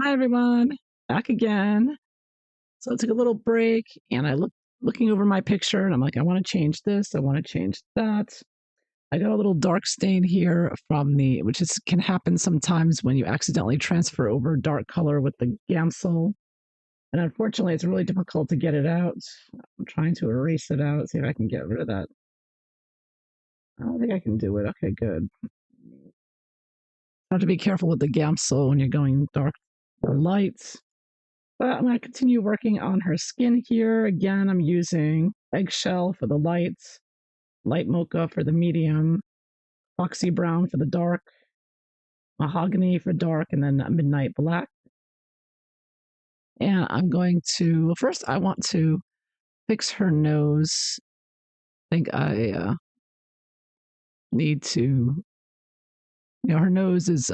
Hi everyone, back again. So I took a little break and I looking over my picture and I'm like, I want to change this, I want to change that. I got a little dark stain here from the which is can happen sometimes when you accidentally transfer over dark color with the Gamsol. And unfortunately it's really difficult to get it out. I'm trying to erase it out, see if I can get rid of that. I don't think I can do it. Okay, good. Have to be careful with the Gamsol when you're going dark or light. But I'm going to continue working on her skin here. Again, I'm using eggshell for the lights, light mocha for the medium, foxy brown for the dark, mahogany for dark, and then midnight black. And I'm going to, well, first I want to fix her nose. I think I need to, her nose is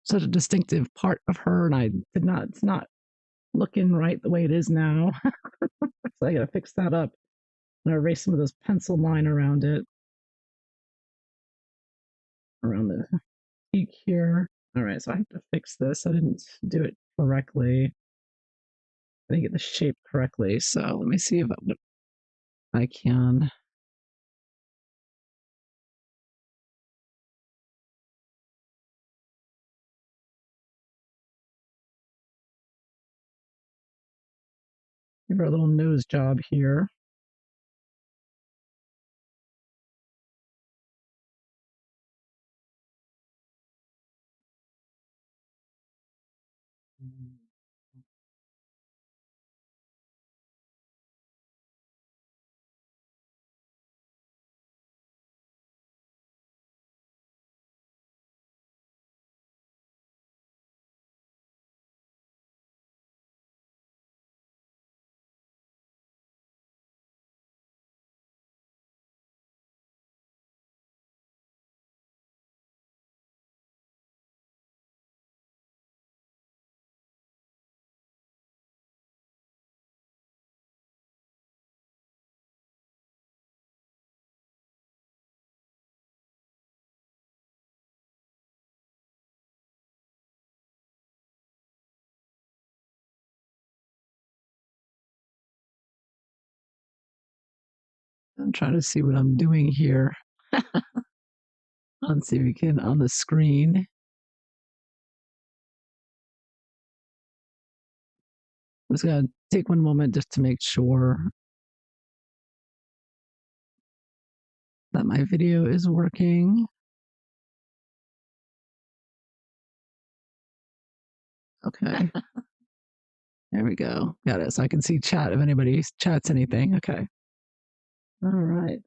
such a distinctive part of her, and it's not looking right the way it is now. So I got to fix that up. I'm going to erase some of this pencil line around it, around the peak here. All right, so I have to fix this. I didn't do it correctly. I didn't get the shape correctly. So let me see if I can. Give her a little nose job here. I'm trying to see what I'm doing here. Let's see if we can on the screen. I'm just gonna take one moment just to make sure that my video is working. Okay. There we go. Got it. So I can see chat if anybody chats anything. Okay. All right.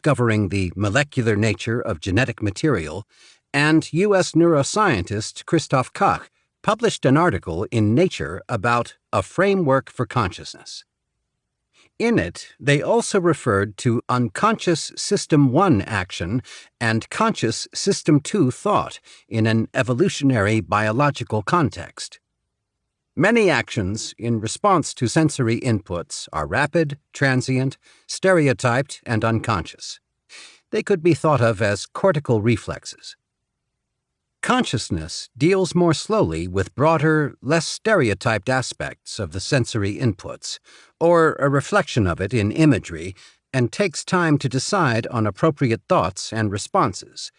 discovering the molecular nature of genetic material, and U.S. neuroscientist Christoph Koch published an article in Nature about a framework for consciousness. In it, they also referred to unconscious System 1 action and conscious System 2 thought in an evolutionary biological context. Many actions in response to sensory inputs are rapid, transient, stereotyped, and unconscious. They could be thought of as cortical reflexes. Consciousness deals more slowly with broader, less stereotyped aspects of the sensory inputs, or a reflection of it in imagery, and takes time to decide on appropriate thoughts and responses.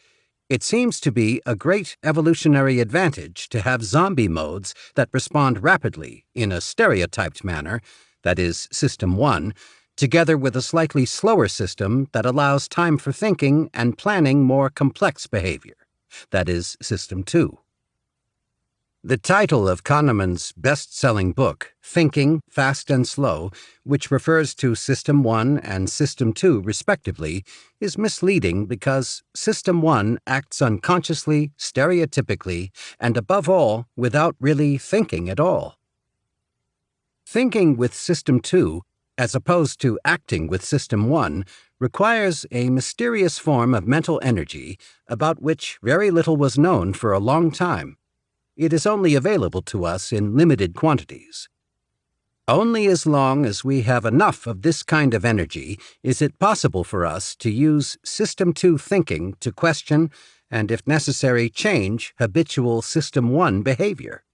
It seems to be a great evolutionary advantage to have zombie modes that respond rapidly in a stereotyped manner, that is, System 1, together with a slightly slower system that allows time for thinking and planning more complex behavior, that is, System 2. The title of Kahneman's best-selling book, Thinking, Fast and Slow, which refers to System 1 and System 2 respectively, is misleading because System 1 acts unconsciously, stereotypically, and above all, without really thinking at all. Thinking with System 2, as opposed to acting with System 1, requires a mysterious form of mental energy about which very little was known for a long time. It is only available to us in limited quantities. Only as long as we have enough of this kind of energy is it possible for us to use System 2 thinking to question and, if necessary, change habitual System 1 behavior.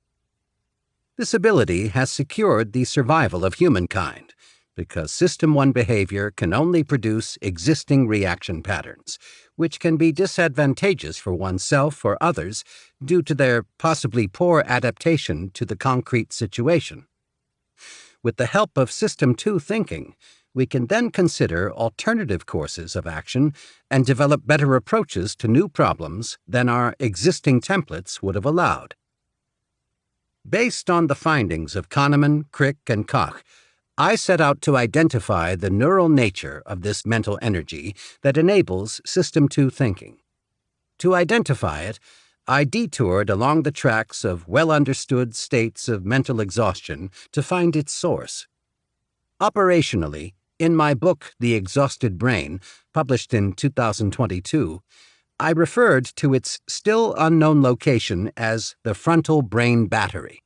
This ability has secured the survival of humankind, because System 1 behavior can only produce existing reaction patterns, which can be disadvantageous for oneself or others due to their possibly poor adaptation to the concrete situation. With the help of System 2 thinking, we can then consider alternative courses of action and develop better approaches to new problems than our existing templates would have allowed. Based on the findings of Kahneman, Crick, and Koch, I set out to identify the neural nature of this mental energy that enables System 2 thinking. To identify it, I detoured along the tracks of well-understood states of mental exhaustion to find its source. Operationally, in my book The Exhausted Brain, published in 2022, I referred to its still unknown location as the frontal brain battery.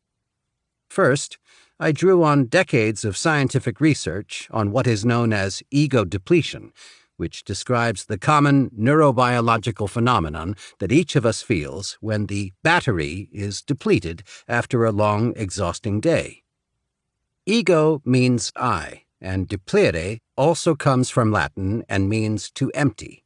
First, I drew on decades of scientific research on what is known as ego depletion, which describes the common neurobiological phenomenon that each of us feels when the battery is depleted after a long, exhausting day. Ego means I, and deplere also comes from Latin and means to empty.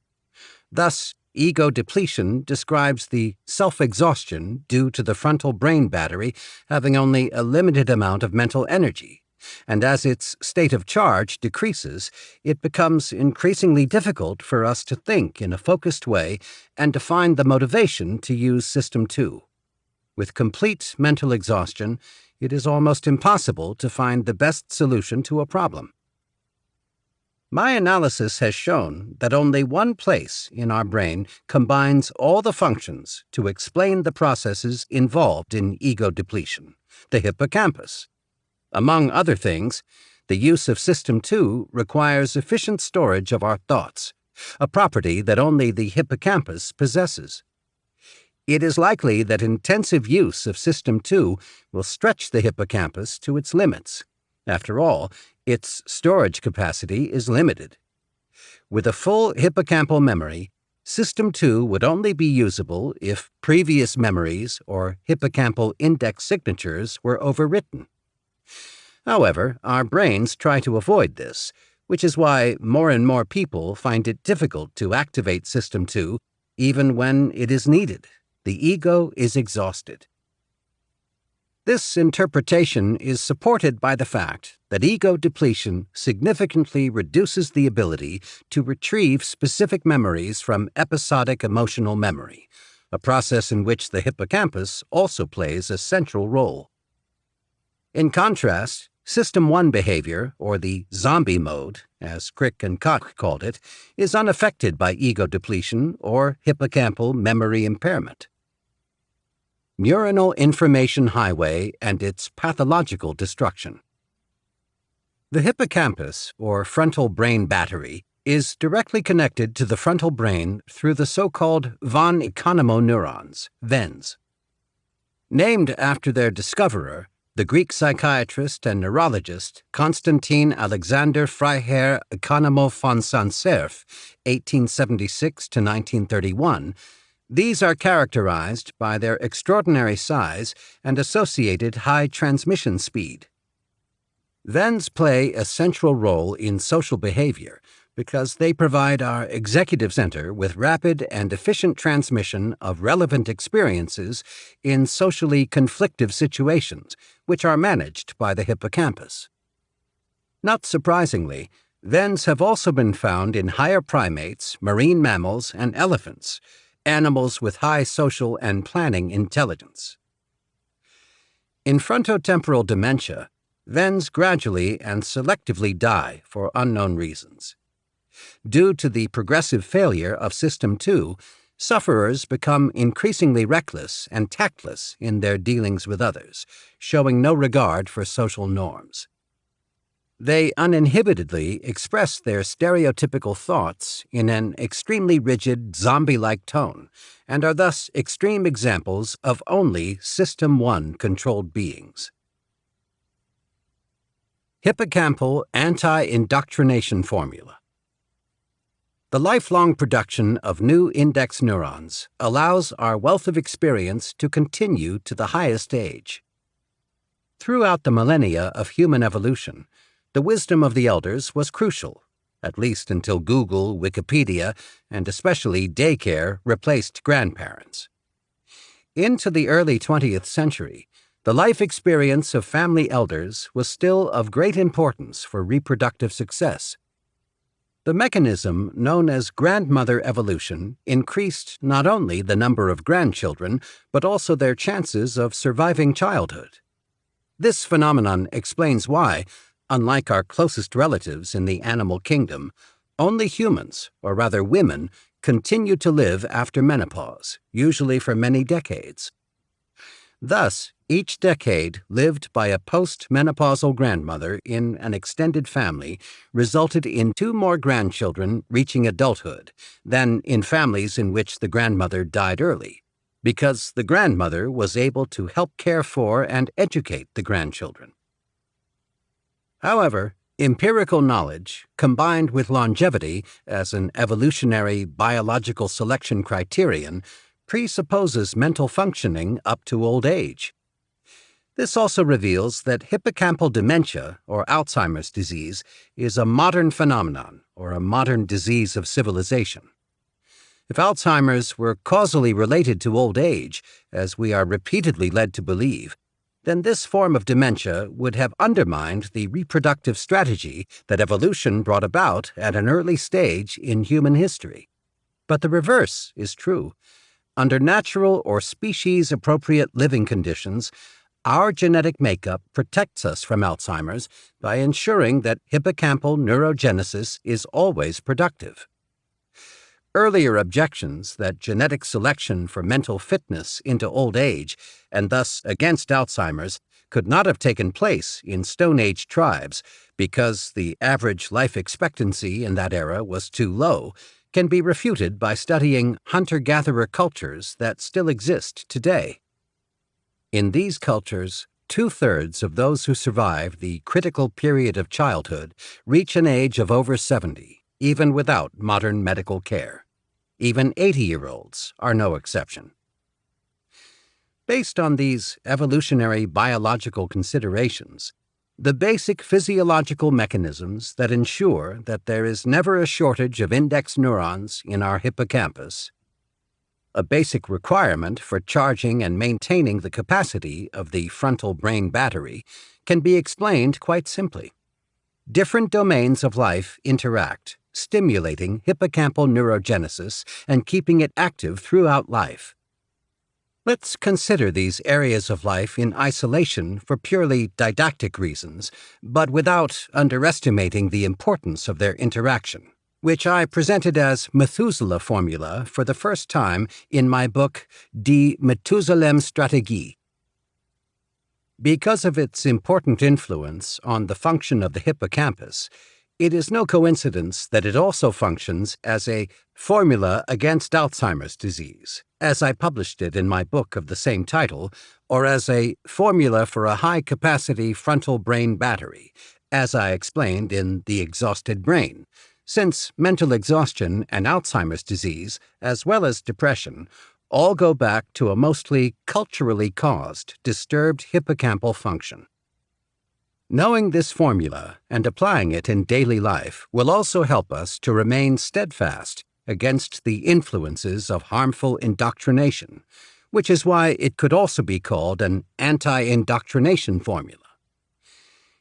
Thus, ego depletion describes the self-exhaustion due to the frontal brain battery having only a limited amount of mental energy, and as its state of charge decreases, it becomes increasingly difficult for us to think in a focused way and to find the motivation to use System 2. With complete mental exhaustion, it is almost impossible to find the best solution to a problem. My analysis has shown that only one place in our brain combines all the functions to explain the processes involved in ego depletion, the hippocampus. Among other things, the use of System 2 requires efficient storage of our thoughts, a property that only the hippocampus possesses. It is likely that intensive use of System 2 will stretch the hippocampus to its limits. After all, its storage capacity is limited. With a full hippocampal memory, System 2 would only be usable if previous memories or hippocampal index signatures were overwritten. However, our brains try to avoid this, which is why more and more people find it difficult to activate System 2 even when it is needed. The ego is exhausted. This interpretation is supported by the fact that ego depletion significantly reduces the ability to retrieve specific memories from episodic emotional memory, a process in which the hippocampus also plays a central role. In contrast, System 1 behavior, or the zombie mode, as Crick and Koch called it, is unaffected by ego depletion or hippocampal memory impairment. Neuronal information highway and its pathological destruction. The hippocampus, or frontal brain battery, is directly connected to the frontal brain through the so-called von Economo neurons, VENs. Named after their discoverer, the Greek psychiatrist and neurologist Constantin Alexander Freiherr Economo von Sancerf, 1876 to 1931, these are characterized by their extraordinary size and associated high transmission speed. VENs play a central role in social behavior because they provide our executive center with rapid and efficient transmission of relevant experiences in socially conflictive situations, which are managed by the hippocampus. Not surprisingly, VENs have also been found in higher primates, marine mammals, and elephants, animals with high social and planning intelligence. In frontotemporal dementia, VENs gradually and selectively die for unknown reasons. Due to the progressive failure of System 2, sufferers become increasingly reckless and tactless in their dealings with others, showing no regard for social norms. They uninhibitedly express their stereotypical thoughts in an extremely rigid, zombie-like tone, and are thus extreme examples of only System 1 controlled beings. Hippocampal anti-indoctrination formula. The lifelong production of new index neurons allows our wealth of experience to continue to the highest age. Throughout the millennia of human evolution, the wisdom of the elders was crucial, at least until Google, Wikipedia, and especially daycare replaced grandparents. Into the early 20th century, the life experience of family elders was still of great importance for reproductive success. The mechanism known as grandmother evolution increased not only the number of grandchildren, but also their chances of surviving childhood. This phenomenon explains why, unlike our closest relatives in the animal kingdom, only humans, or rather women, continue to live after menopause, usually for many decades. Thus, each decade lived by a post-menopausal grandmother in an extended family resulted in 2 more grandchildren reaching adulthood than in families in which the grandmother died early, because the grandmother was able to help care for and educate the grandchildren. However, empirical knowledge, combined with longevity as an evolutionary biological selection criterion, presupposes mental functioning up to old age. This also reveals that hippocampal dementia, or Alzheimer's disease, is a modern phenomenon, or a modern disease of civilization. If Alzheimer's were causally related to old age, as we are repeatedly led to believe, then this form of dementia would have undermined the reproductive strategy that evolution brought about at an early stage in human history. But the reverse is true. Under natural or species-appropriate living conditions, our genetic makeup protects us from Alzheimer's by ensuring that hippocampal neurogenesis is always productive. Earlier objections that genetic selection for mental fitness into old age, and thus against Alzheimer's, could not have taken place in Stone Age tribes because the average life expectancy in that era was too low, can be refuted by studying hunter-gatherer cultures that still exist today. In these cultures, 2/3 of those who survive the critical period of childhood reach an age of over 70, even without modern medical care. Even 80-year-olds are no exception. Based on these evolutionary biological considerations, the basic physiological mechanisms that ensure that there is never a shortage of index neurons in our hippocampus, a basic requirement for charging and maintaining the capacity of the frontal brain battery, can be explained quite simply. Different domains of life interact, stimulating hippocampal neurogenesis and keeping it active throughout life. Let's consider these areas of life in isolation for purely didactic reasons, but without underestimating the importance of their interaction, which I presented as Methuselah formula for the first time in my book Die Methusalem-Strategie. Because of its important influence on the function of the hippocampus, it is no coincidence that it also functions as a formula against Alzheimer's disease, as I published it in my book of the same title, or as a formula for a high-capacity frontal brain battery, as I explained in The Exhausted Brain, since mental exhaustion and Alzheimer's disease, as well as depression, all go back to a mostly culturally caused, disturbed hippocampal function. Knowing this formula and applying it in daily life will also help us to remain steadfast against the influences of harmful indoctrination, which is why it could also be called an anti-indoctrination formula.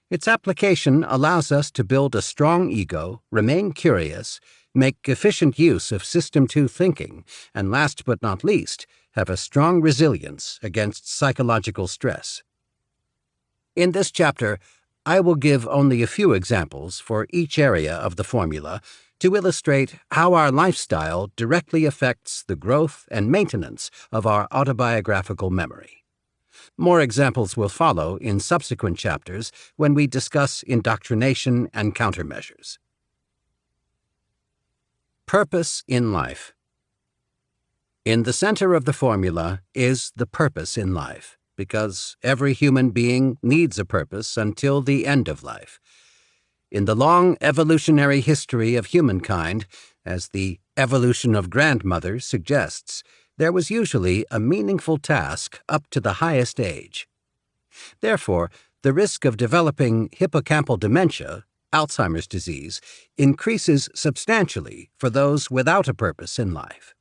Its application allows us to build a strong ego, remain curious, make efficient use of System 2 thinking, and last but not least, have a strong resilience against psychological stress. In this chapter, I will give only a few examples for each area of the formula to illustrate how our lifestyle directly affects the growth and maintenance of our autobiographical memory. More examples will follow in subsequent chapters when we discuss indoctrination and countermeasures. Purpose in life. In the center of the formula is the purpose in life, because every human being needs a purpose until the end of life. In the long evolutionary history of humankind, as the evolution of grandmothers suggests, there was usually a meaningful task up to the highest age. Therefore, the risk of developing hippocampal dementia, Alzheimer's disease, increases substantially for those without a purpose in life.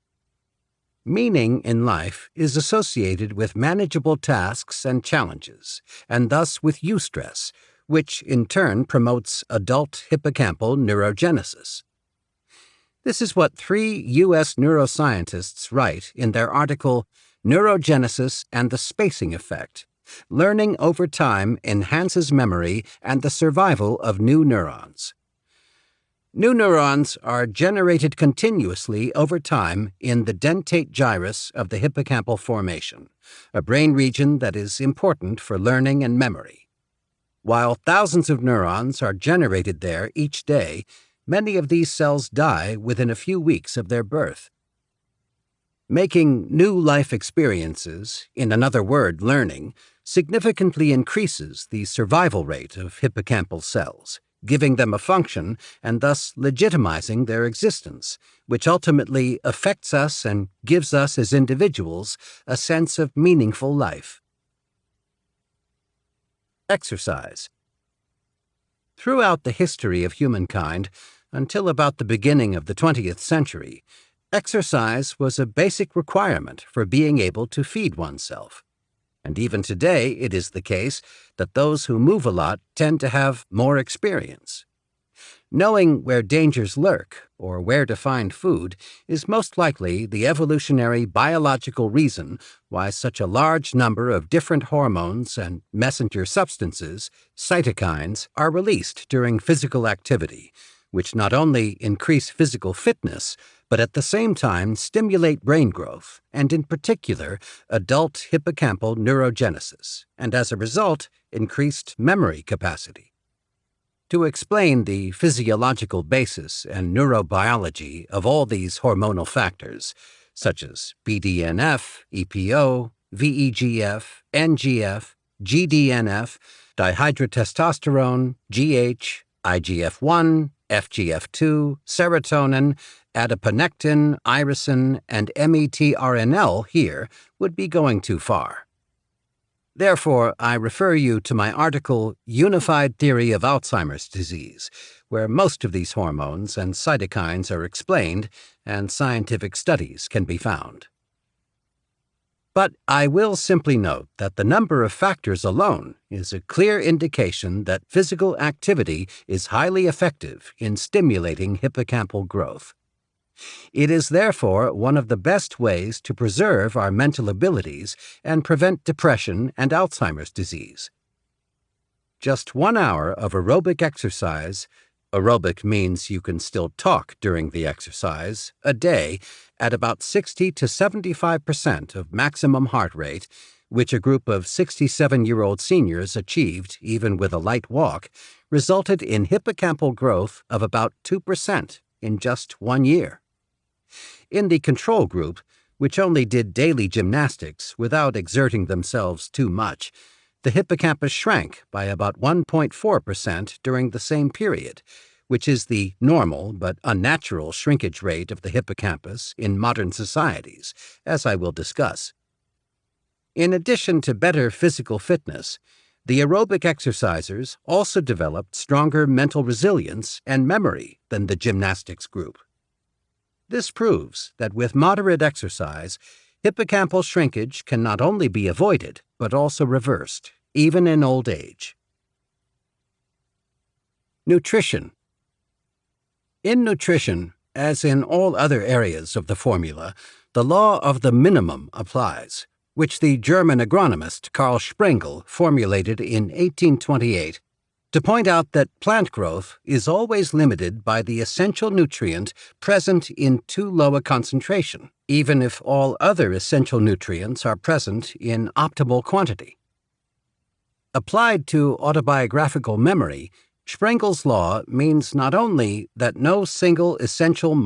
Meaning in life is associated with manageable tasks and challenges, and thus with eustress, which in turn promotes adult hippocampal neurogenesis. This is what 3 U.S. neuroscientists write in their article, Neurogenesis and the Spacing Effect. Learning over time enhances memory and the survival of new neurons. New neurons are generated continuously over time in the dentate gyrus of the hippocampal formation, a brain region that is important for learning and memory. While thousands of neurons are generated there each day, many of these cells die within a few weeks of their birth. Making new life experiences, in another word, learning, significantly increases the survival rate of hippocampal cells, giving them a function and thus legitimizing their existence, which ultimately affects us and gives us as individuals a sense of meaningful life. Exercise. Throughout the history of humankind, until about the beginning of the 20th century, exercise was a basic requirement for being able to feed oneself. And even today, it is the case that those who move a lot tend to have more experience. Knowing where dangers lurk, or where to find food, is most likely the evolutionary biological reason why such a large number of different hormones and messenger substances, cytokines, are released during physical activity, which not only increase physical fitness, but at the same time stimulate brain growth, and in particular, adult hippocampal neurogenesis, and as a result, increased memory capacity. To explain the physiological basis and neurobiology of all these hormonal factors, such as BDNF, EPO, VEGF, NGF, GDNF, dihydrotestosterone, GH, IGF-1, FGF2, serotonin, adiponectin, irisin, and METRNL here would be going too far. Therefore, I refer you to my article, Unified Theory of Alzheimer's Disease, where most of these hormones and cytokines are explained and scientific studies can be found. But I will simply note that the number of factors alone is a clear indication that physical activity is highly effective in stimulating hippocampal growth. It is therefore one of the best ways to preserve our mental abilities and prevent depression and Alzheimer's disease. Just 1 hour of aerobic exercise, aerobic means you can still talk during the exercise, a day at about 60 to 75% of maximum heart rate, which a group of 67-year-old seniors achieved even with a light walk, resulted in hippocampal growth of about 2% in just 1 year. In the control group, which only did daily gymnastics without exerting themselves too much, the hippocampus shrank by about 1.4% during the same period, which is the normal but unnatural shrinkage rate of the hippocampus in modern societies, as I will discuss. In addition to better physical fitness, the aerobic exercisers also developed stronger mental resilience and memory than the gymnastics group. This proves that with moderate exercise, hippocampal shrinkage can not only be avoided, but also reversed, even in old age. Nutrition. In nutrition, as in all other areas of the formula, the law of the minimum applies, which the German agronomist Karl Sprengel formulated in 1828 to point out that plant growth is always limited by the essential nutrient present in too low a concentration, even if all other essential nutrients are present in optimal quantity. Applied to autobiographical memory, Sprengel's law means not only that no single essential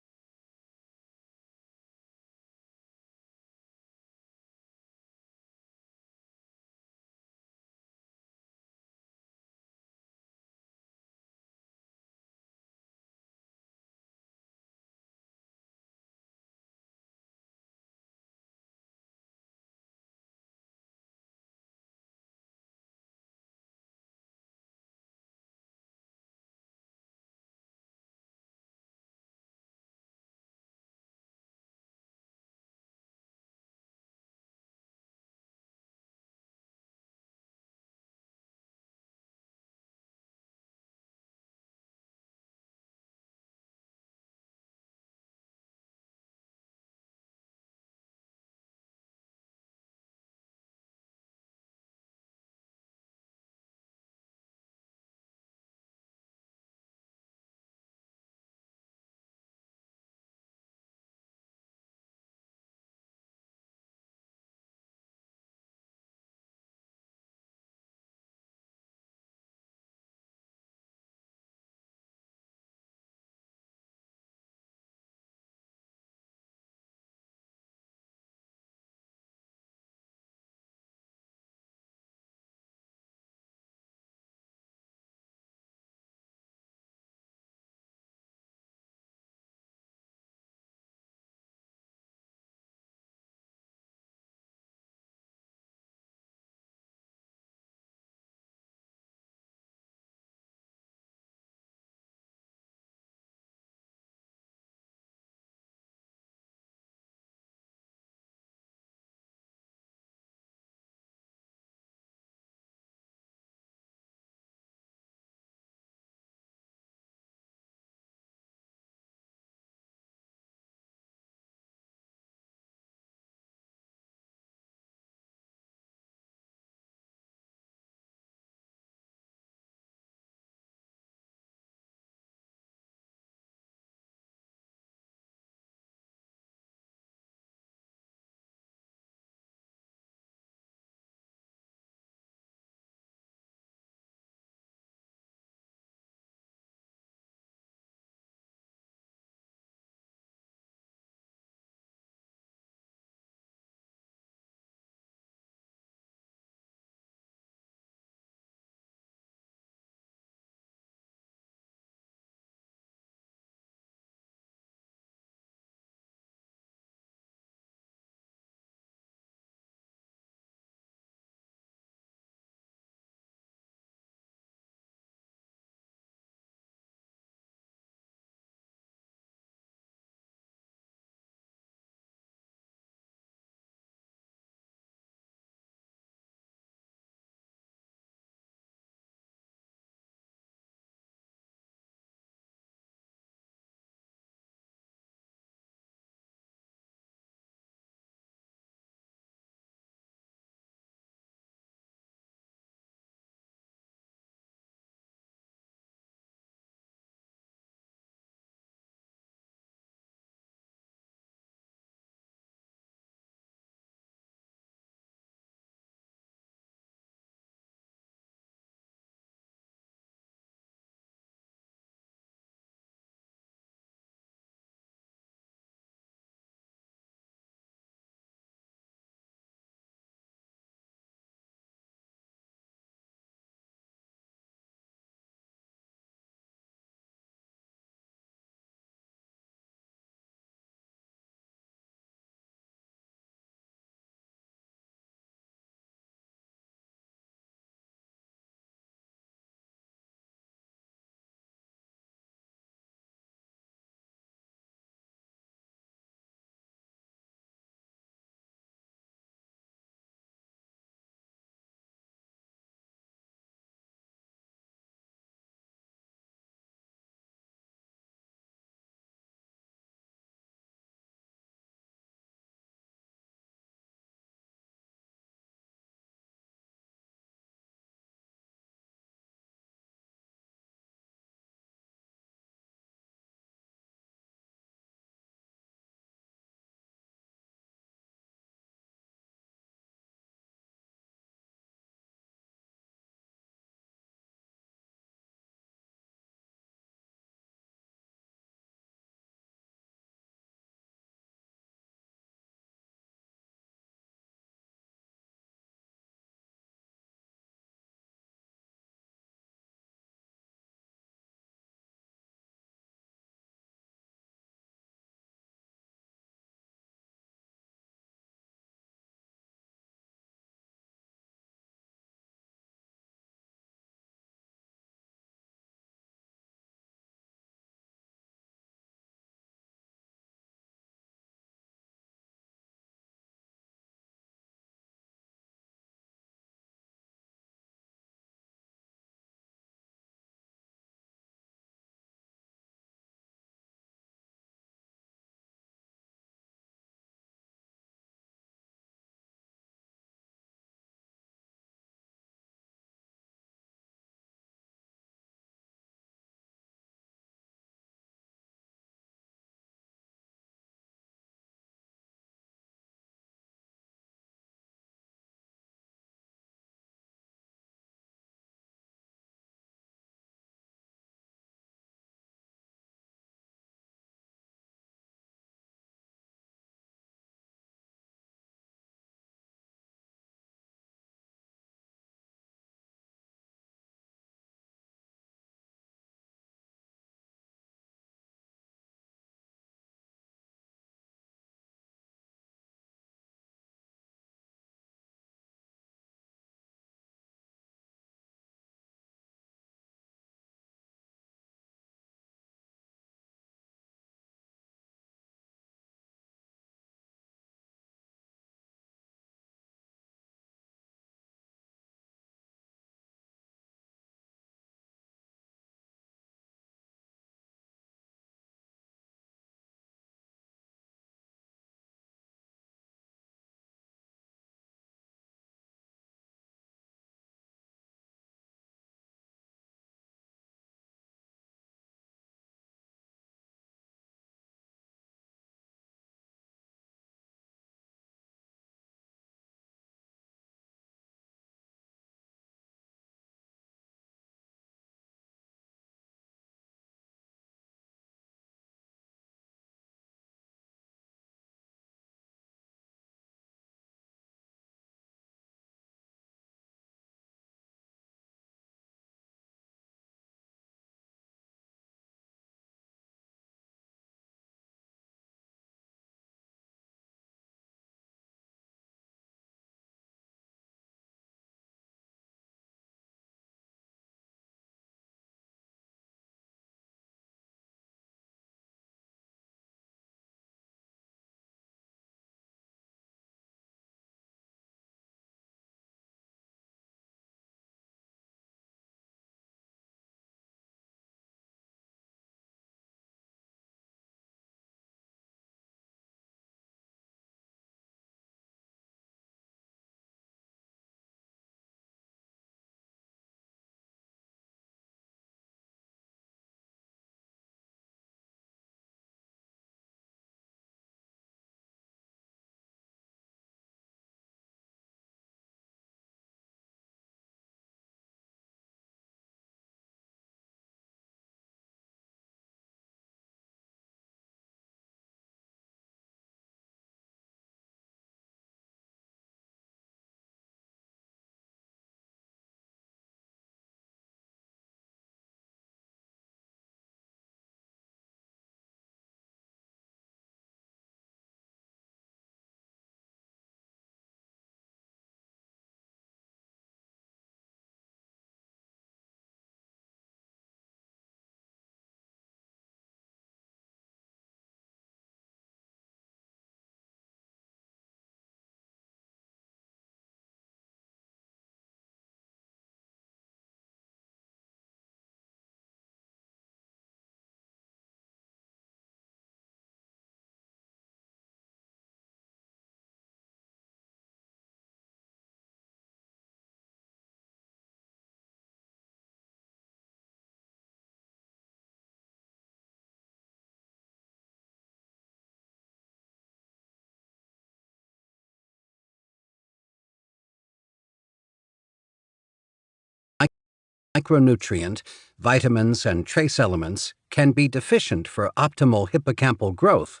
micronutrient, vitamins, and trace elements can be deficient for optimal hippocampal growth,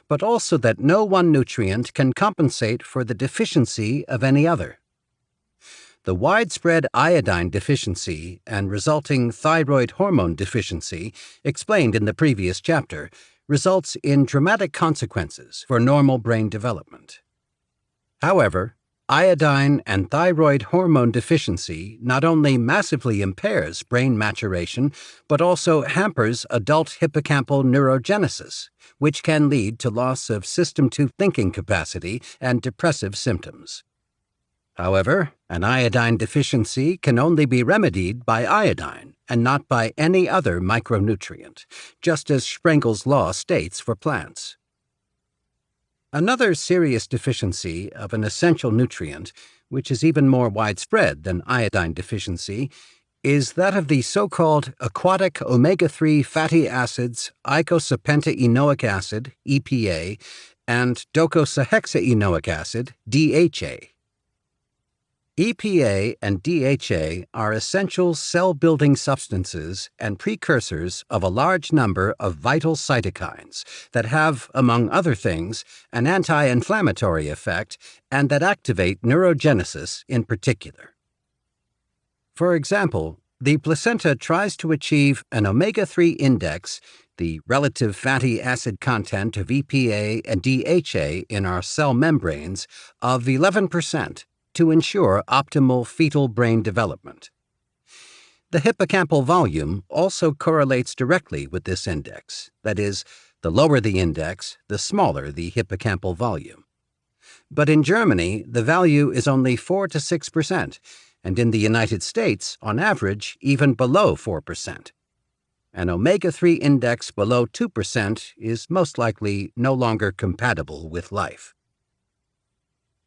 but also that no one nutrient can compensate for the deficiency of any other. The widespread iodine deficiency and resulting thyroid hormone deficiency, explained in the previous chapter, results in dramatic consequences for normal brain development. However, iodine and thyroid hormone deficiency not only massively impairs brain maturation, but also hampers adult hippocampal neurogenesis, which can lead to loss of System 2 thinking capacity and depressive symptoms. However, an iodine deficiency can only be remedied by iodine and not by any other micronutrient, just as Sprengel's law states for plants. Another serious deficiency of an essential nutrient, which is even more widespread than iodine deficiency, is that of the so-called aquatic omega-3 fatty acids eicosapentaenoic acid, EPA, and docosahexaenoic acid, DHA. EPA and DHA are essential cell-building substances and precursors of a large number of vital cytokines that have, among other things, an anti-inflammatory effect and that activate neurogenesis in particular. For example, the placenta tries to achieve an omega-3 index, the relative fatty acid content of EPA and DHA in our cell membranes, of 11%. To ensure optimal fetal brain development. The hippocampal volume also correlates directly with this index. That is, the lower the index, the smaller the hippocampal volume. But in Germany, the value is only 4 to 6%, and in the United States, on average, even below 4%. An omega-3 index below 2% is most likely no longer compatible with life.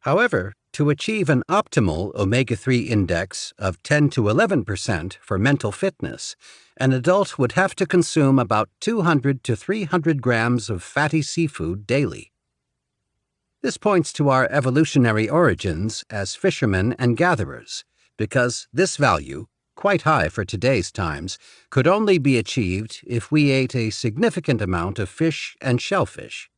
However, to achieve an optimal omega-3 index of 10 to 11% for mental fitness, an adult would have to consume about 200 to 300 grams of fatty seafood daily. This points to our evolutionary origins as fishermen and gatherers, because this value, quite high for today's times, could only be achieved if we ate a significant amount of fish and shellfish.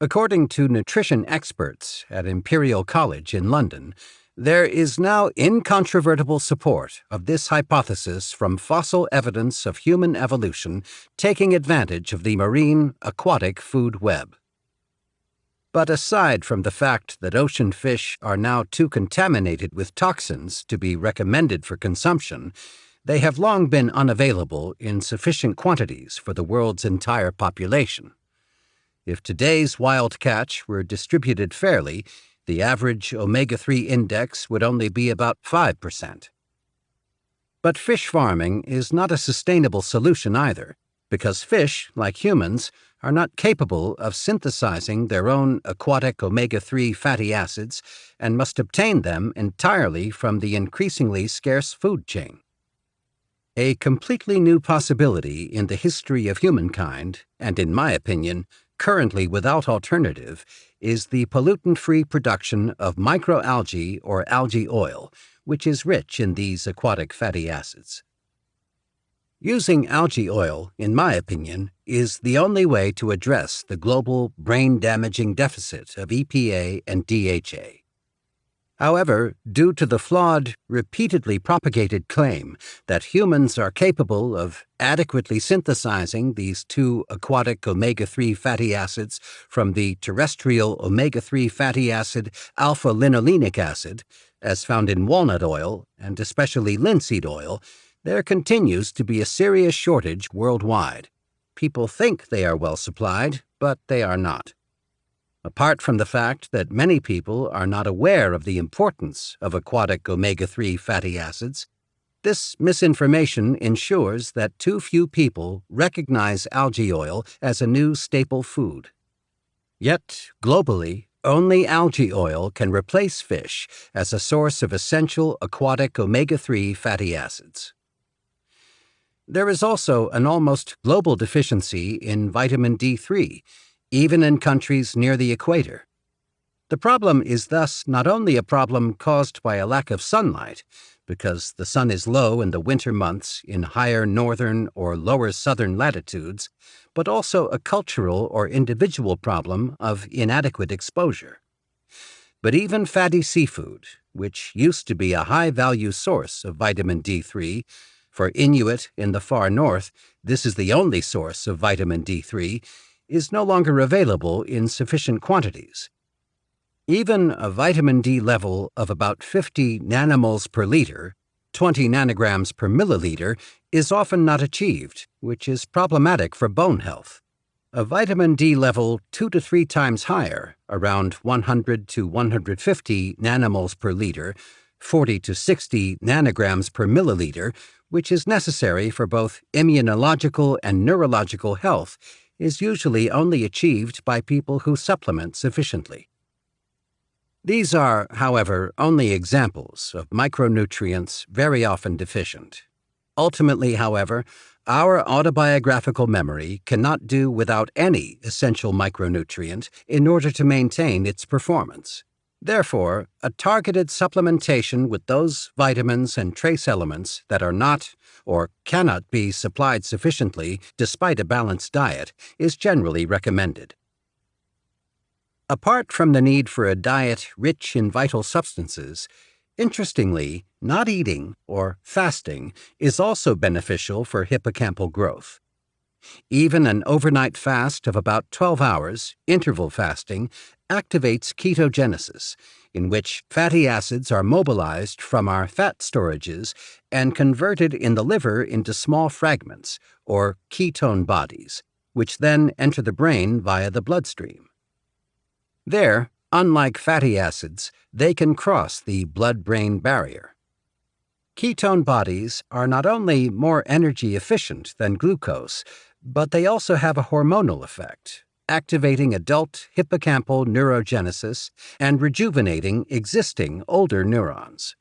According to nutrition experts at Imperial College in London, there is now incontrovertible support of this hypothesis from fossil evidence of human evolution taking advantage of the marine aquatic food web. But aside from the fact that ocean fish are now too contaminated with toxins to be recommended for consumption, they have long been unavailable in sufficient quantities for the world's entire population. If today's wild catch were distributed fairly, the average omega-3 index would only be about 5%. But fish farming is not a sustainable solution either, because fish, like humans, are not capable of synthesizing their own aquatic omega-3 fatty acids and must obtain them entirely from the increasingly scarce food chain. A completely new possibility in the history of humankind, and in my opinion, currently without alternative, is the pollutant-free production of microalgae or algae oil, which is rich in these aquatic fatty acids. Using algae oil, in my opinion, is the only way to address the global brain-damaging deficit of EPA and DHA. However, due to the flawed, repeatedly propagated claim that humans are capable of adequately synthesizing these two aquatic omega-3 fatty acids from the terrestrial omega-3 fatty acid alpha-linolenic acid, as found in walnut oil and especially linseed oil, there continues to be a serious shortage worldwide. People think they are well supplied, but they are not. Apart from the fact that many people are not aware of the importance of aquatic omega-3 fatty acids, this misinformation ensures that too few people recognize algae oil as a new staple food. Yet, globally, only algae oil can replace fish as a source of essential aquatic omega-3 fatty acids. There is also an almost global deficiency in vitamin D3, even in countries near the equator. The problem is thus not only a problem caused by a lack of sunlight, because the sun is low in the winter months in higher northern or lower southern latitudes, but also a cultural or individual problem of inadequate exposure. But even fatty seafood, which used to be a high-value source of vitamin D3, for Inuit in the far north, this is the only source of vitamin D3, is no longer available in sufficient quantities. Even a vitamin D level of about 50 nanomoles per liter, 20 nanograms per milliliter, is often not achieved, which is problematic for bone health. A vitamin D level 2 to 3 times higher, around 100 to 150 nanomoles per liter, 40 to 60 nanograms per milliliter, which is necessary for both immunological and neurological health, is usually only achieved by people who supplement sufficiently. These are, however, only examples of micronutrients very often deficient. Ultimately, however, our autobiographical memory cannot do without any essential micronutrient in order to maintain its performance. Therefore, a targeted supplementation with those vitamins and trace elements that are not or cannot be supplied sufficiently despite a balanced diet is generally recommended. Apart from the need for a diet rich in vital substances, interestingly, not eating or fasting is also beneficial for hippocampal growth. Even an overnight fast of about 12 hours, interval fasting, activates ketogenesis, in which fatty acids are mobilized from our fat storages and converted in the liver into small fragments, or ketone bodies, which then enter the brain via the bloodstream. There, unlike fatty acids, they can cross the blood-brain barrier. Ketone bodies are not only more energy efficient than glucose, but they also have a hormonal effect, activating adult hippocampal neurogenesis and rejuvenating existing older neurons.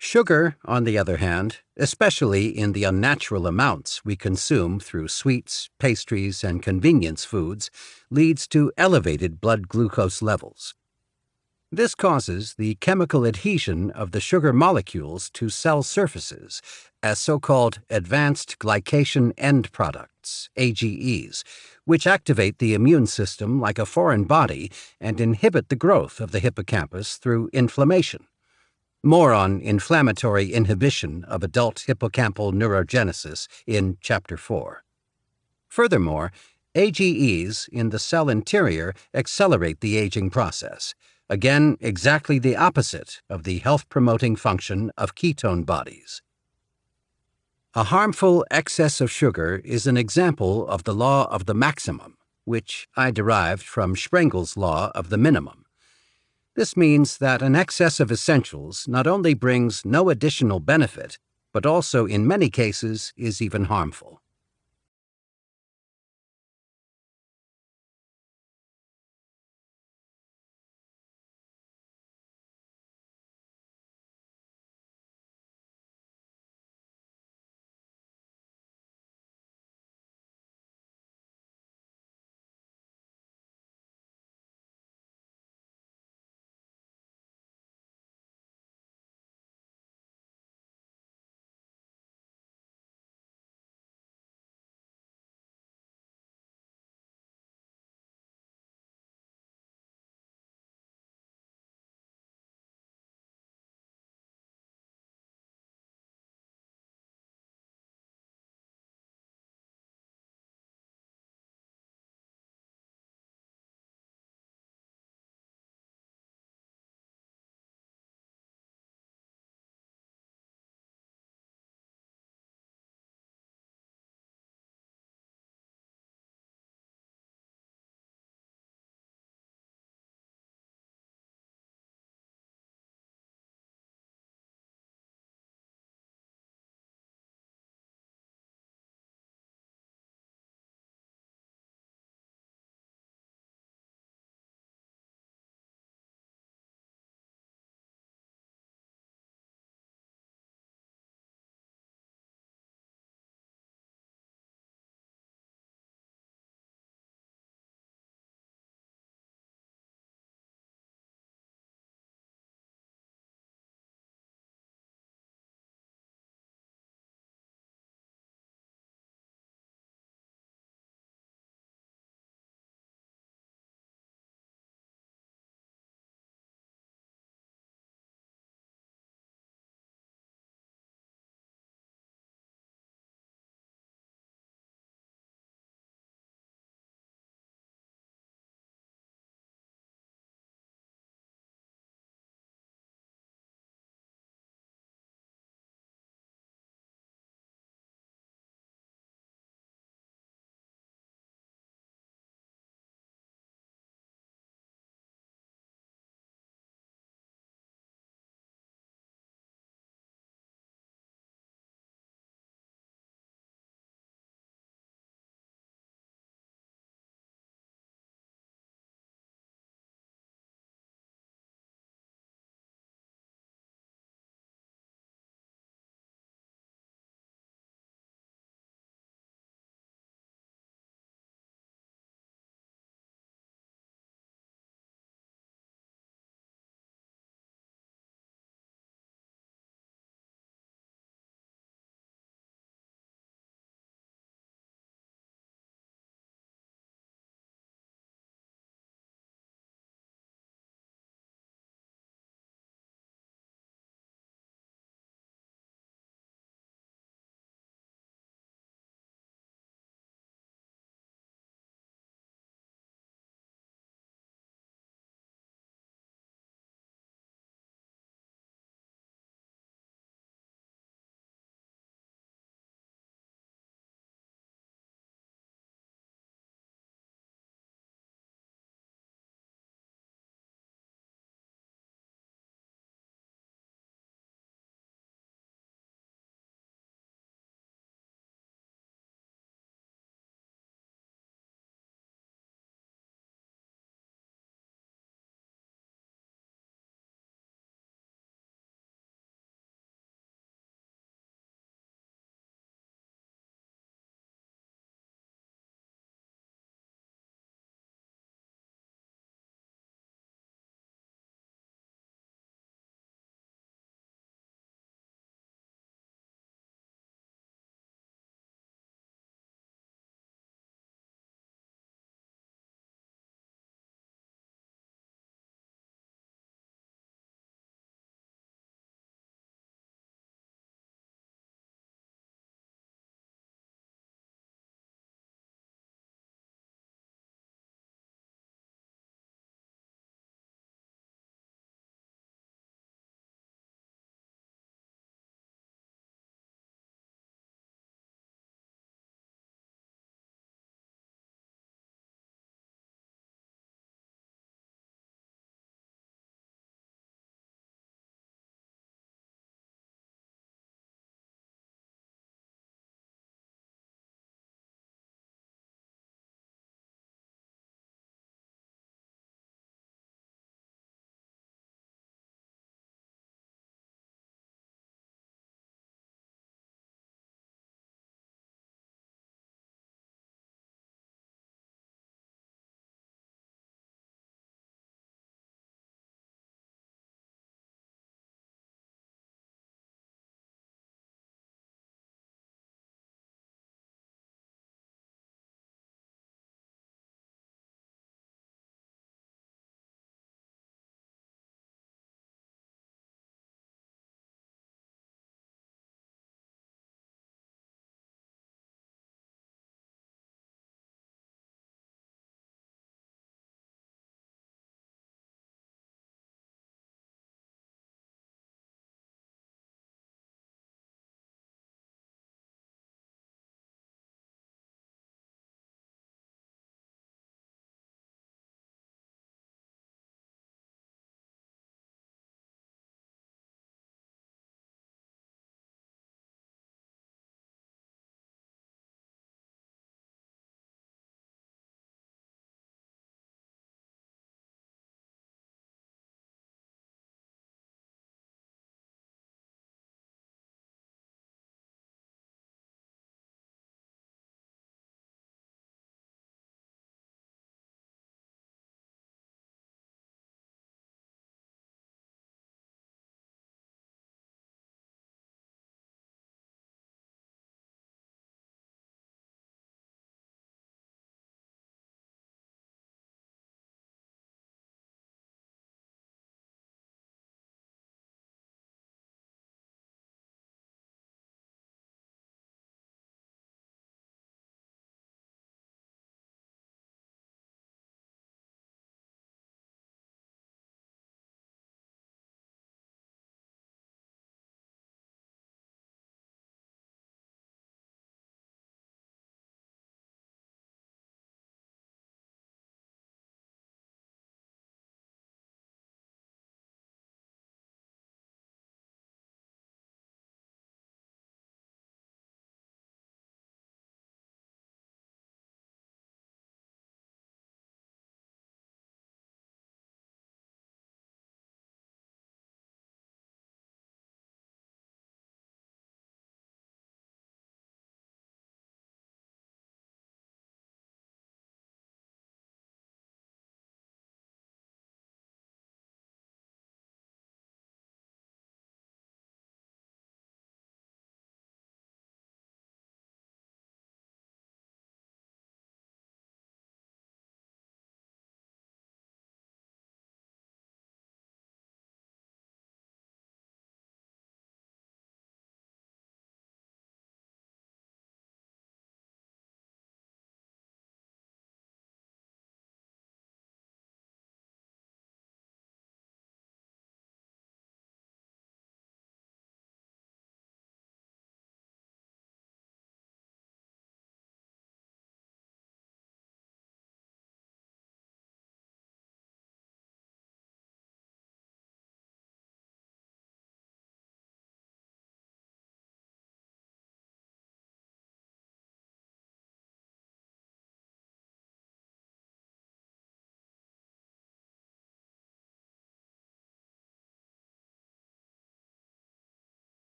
Sugar, on the other hand, especially in the unnatural amounts we consume through sweets, pastries, and convenience foods, leads to elevated blood glucose levels. This causes the chemical adhesion of the sugar molecules to cell surfaces as so-called advanced glycation end products, AGEs, which activate the immune system like a foreign body and inhibit the growth of the hippocampus through inflammation. More on inflammatory inhibition of adult hippocampal neurogenesis in Chapter 4. Furthermore, AGEs in the cell interior accelerate the aging process, again exactly the opposite of the health-promoting function of ketone bodies. A harmful excess of sugar is an example of the law of the maximum, which I derived from Sprengel's law of the minimum. This means that an excess of essentials not only brings no additional benefit, but also in many cases is even harmful.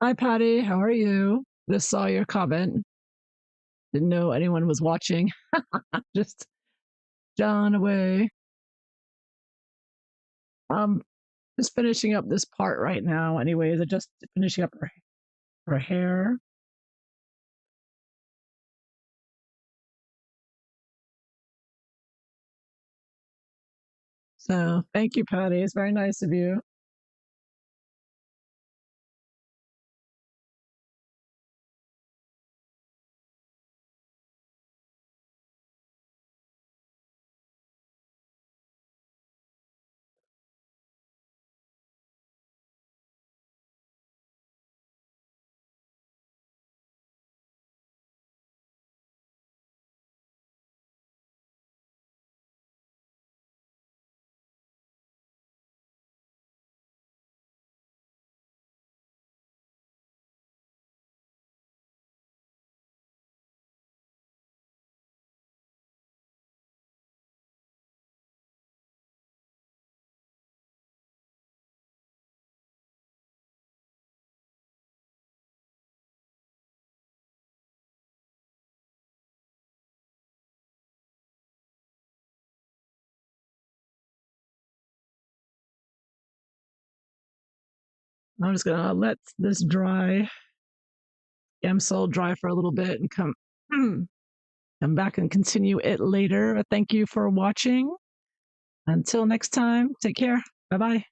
Hi, Patty. How are you? Just saw your comment. Didn't know anyone was watching. Just John away. Um, just finishing up this part right now. Anyways, I just finishing up her hair. So thank you, Patty. It's very nice of you. I'm just gonna let this dry, Gamsol dry for a little bit and come back and continue it later. Thank you for watching. Until next time, take care. Bye bye.